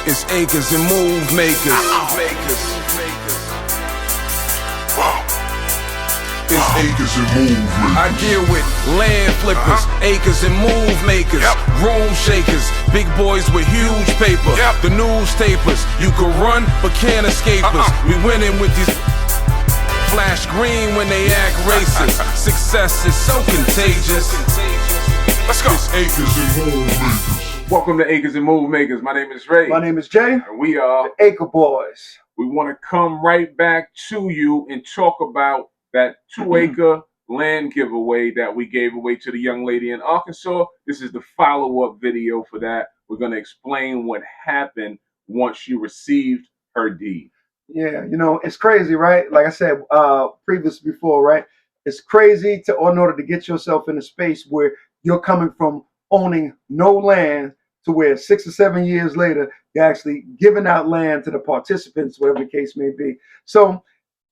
It's acres and move makers. It's acres and move makers. I deal with land flippers, acres and move makers, room shakers, big boys with huge paper, the newspapers. You can run but can't escape us. We winning with these flash green when they act racist. Success is so contagious. Let's go. It's acres and move makers. Welcome to Acres and Move Makers. My name is Ray. My name is Jay. And we are the Acre Boys. We want to come right back to you and talk about that 2-acre land giveaway that we gave away to the young lady in Arkansas. This is the follow-up video for that. We're going to explain what happened once she received her deed. Yeah, you know, it's crazy, right? Like I said before, right? It's crazy in order to get yourself in a space where you're coming from owning no land to where 6 or 7 years later, you're actually giving out land to the participants, whatever the case may be. So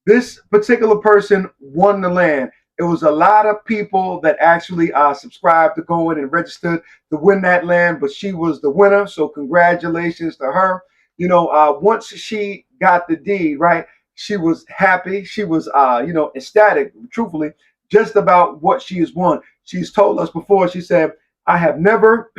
this particular person won the land. It was a lot of people that actually subscribed to go in and registered to win that land, but she was the winner. So congratulations to her. You know, once she got the deed, right, she was happy. She was, ecstatic, truthfully, just about what she has won. She's told us before, she said, I have never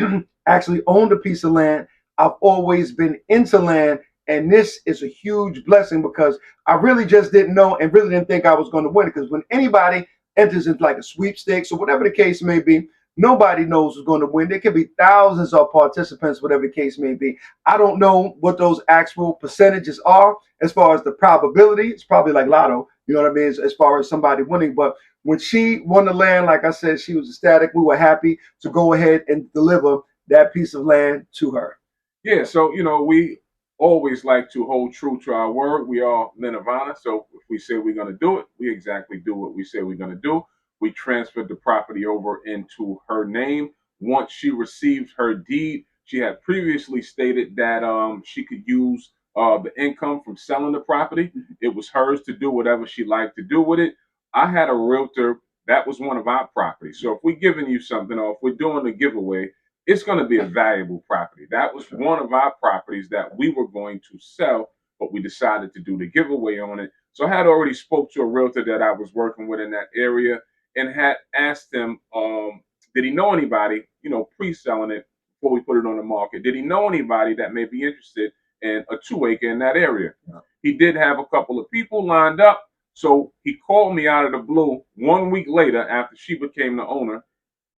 actually owned a piece of land. I've always been into land. And this is a huge blessing because I really just didn't know and really didn't think I was going to win it. Because when anybody enters into like a sweepstakes or whatever the case may be, nobody knows who's going to win. There could be thousands of participants, whatever the case may be. I don't know what those actual percentages are as far as the probability. It's probably like lotto, you know what I mean, as far as somebody winning. But when she won the land, like I said, she was ecstatic. We were happy to go ahead and deliver that piece of land to her. Yeah, so, you know, we always like to hold true to our word. We are men of honor. So if we say we're going to do it, we exactly do what we say we're going to do. We transferred the property over into her name. Once she received her deed, she had previously stated that she could use the income from selling the property. It was hers to do whatever she liked to do with it. I had a realtor. That was one of our properties. So if we're giving you something or if we're doing a giveaway, it's going to be a valuable property. That was one of our properties that we were going to sell, but we decided to do the giveaway on it. So I had already spoke to a realtor that I was working with in that area and had asked him, did he know anybody, you know, pre-selling it before we put it on the market? Did he know anybody that may be interested in a 2-acre in that area? Yeah. He did have a couple of people lined up. So he called me out of the blue 1 week later after she became the owner.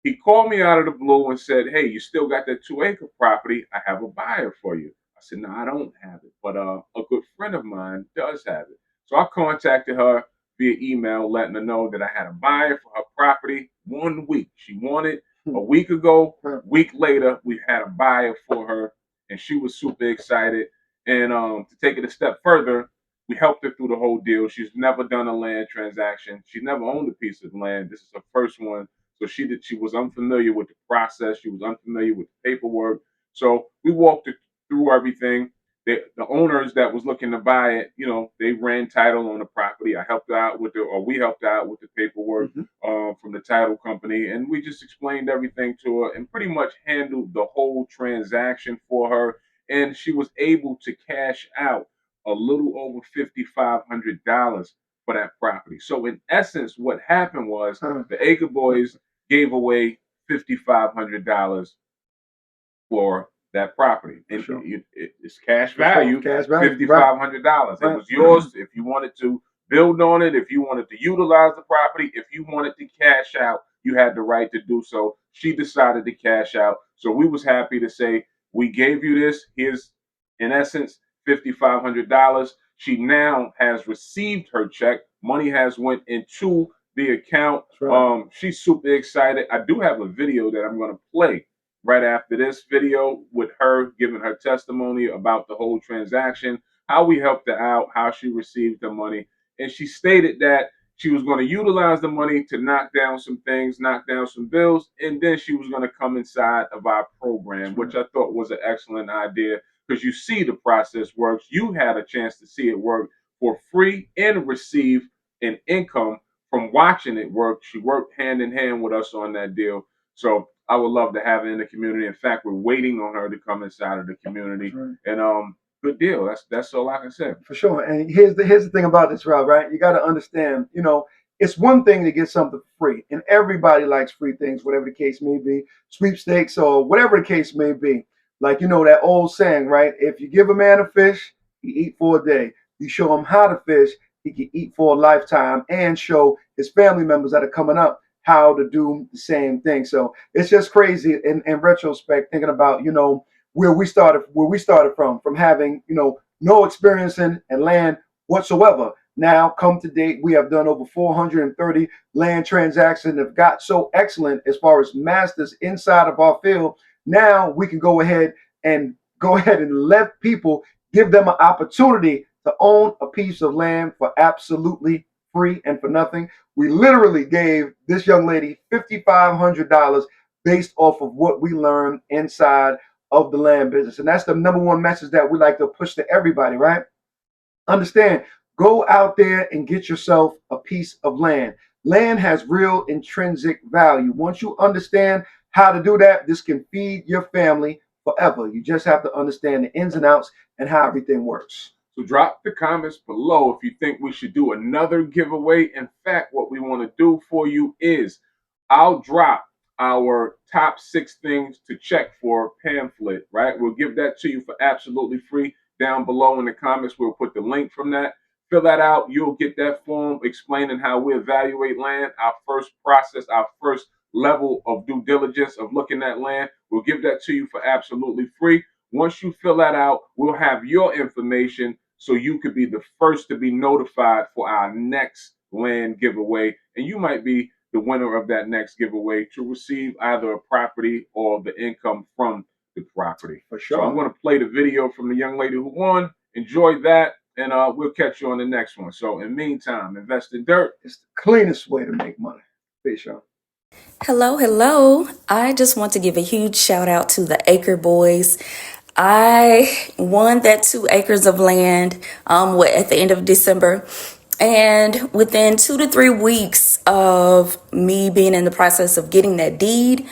He called me out of the blue and said, hey, you still got that 2-acre property? I have a buyer for you. I said, no, I don't have it, but a good friend of mine does have it. So I contacted her via email, letting her know that I had a buyer for her property. 1 week. She wanted a week ago. A week later, we had a buyer for her, and she was super excited. And to take it a step further, we helped her through the whole deal. She's never done a land transaction. She's never owned a piece of land. This is her first one. So she was unfamiliar with the process. She was unfamiliar with the paperwork. So we walked her through everything. The owners that was looking to buy it, you know, they ran title on the property. I helped out with we helped out with the paperwork from the title company. And we just explained everything to her and pretty much handled the whole transaction for her. And she was able to cash out a little over $5,500 for that property. So in essence, what happened was the Acre Boys gave away $5,500 for that property. And it's cash value, $5,500. It was yours if you wanted to build on it, if you wanted to utilize the property, if you wanted to cash out, you had the right to do so. She decided to cash out. So we was happy to say, we gave you this. Here's, in essence, $5,500. She now has received her check. Money has went into the account. Right. She's super excited. I do have a video that I'm going to play right after this video with her giving her testimony about the whole transaction, how we helped her out, how she received the money. And she stated that she was going to utilize the money to knock down some things, knock down some bills, and then she was going to come inside of our program, which I thought was an excellent idea. Because you see the process works. You had a chance to see it work for free and receive an income from watching it work. She worked hand in hand with us on that deal. So I would love to have her in the community. In fact, we're waiting on her to come inside of the community. Right. And good deal. That's all I can say. For sure. And here's the thing about this, Rob, right? You got to understand, it's one thing to get something for free, and everybody likes free things, whatever the case may be, sweepstakes or whatever the case may be. Like, that old saying, right? If you give a man a fish, he eat for a day. You show him how to fish, he can eat for a lifetime, and show his family members that are coming up how to do the same thing. So it's just crazy in retrospect, thinking about, where we started from having, no experience in land whatsoever. Now, come to date, we have done over 430 land transactions, have got so excellent as far as masters inside of our field. Now we can go ahead and let people, give them an opportunity to own a piece of land for absolutely free and for nothing. We literally gave this young lady $5,500 based off of what we learned inside of the land business. And that's the number one message that we like to push to everybody, right? Understand, go out there and get yourself a piece of land. Land has real intrinsic value. Once you understand how to do that, this can feed your family forever. You just have to understand the ins and outs and how everything works. So drop the comments below if you think we should do another giveaway. In fact, what we want to do for you is I'll drop our top 6 things to check for pamphlet, right? We'll give that to you for absolutely free. Down below in the comments, we'll put the link from that. Fill that out. You'll get that form explaining how we evaluate land, our first process, our first level of due diligence of looking at land. We'll give that to you for absolutely free. Once you fill that out, we'll have your information so you could be the first to be notified for our next land giveaway. And you might be the winner of that next giveaway to receive either a property or the income from the property. For sure. So I'm going to play the video from the young lady who won. Enjoy that, and we'll catch you on the next one. So in the meantime, invest in dirt. It's the cleanest way to make money. Peace, y'all. Hello. I just want to give a huge shout out to the Acre Boys. I won that 2 acres of land at the end of December. And within 2 to 3 weeks of me being in the process of getting that deed,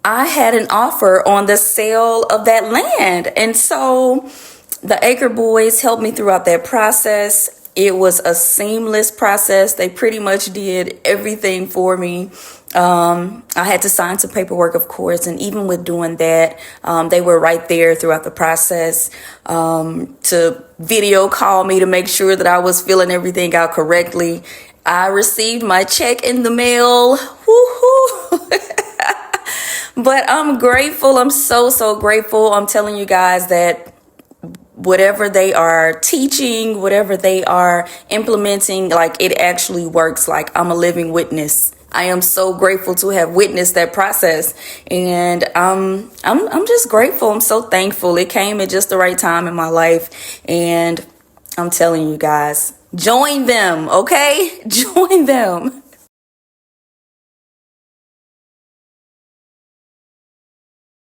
I had an offer on the sale of that land. And so the Acre Boys helped me throughout that process. It was a seamless process. They pretty much did everything for me. I had to sign some paperwork, of course, and even with doing that, they were right there throughout the process to video call me to make sure that I was filling everything out correctly. I received my check in the mail. Woo-hoo. But I'm grateful. I'm so grateful. I'm telling you guys that whatever they are teaching, whatever they are implementing, like, it actually works. Like, I'm a living witness. I am so grateful to have witnessed that process, and I'm just grateful. I'm so thankful. It came at just the right time in my life, and I'm telling you guys, join them, okay? Join them.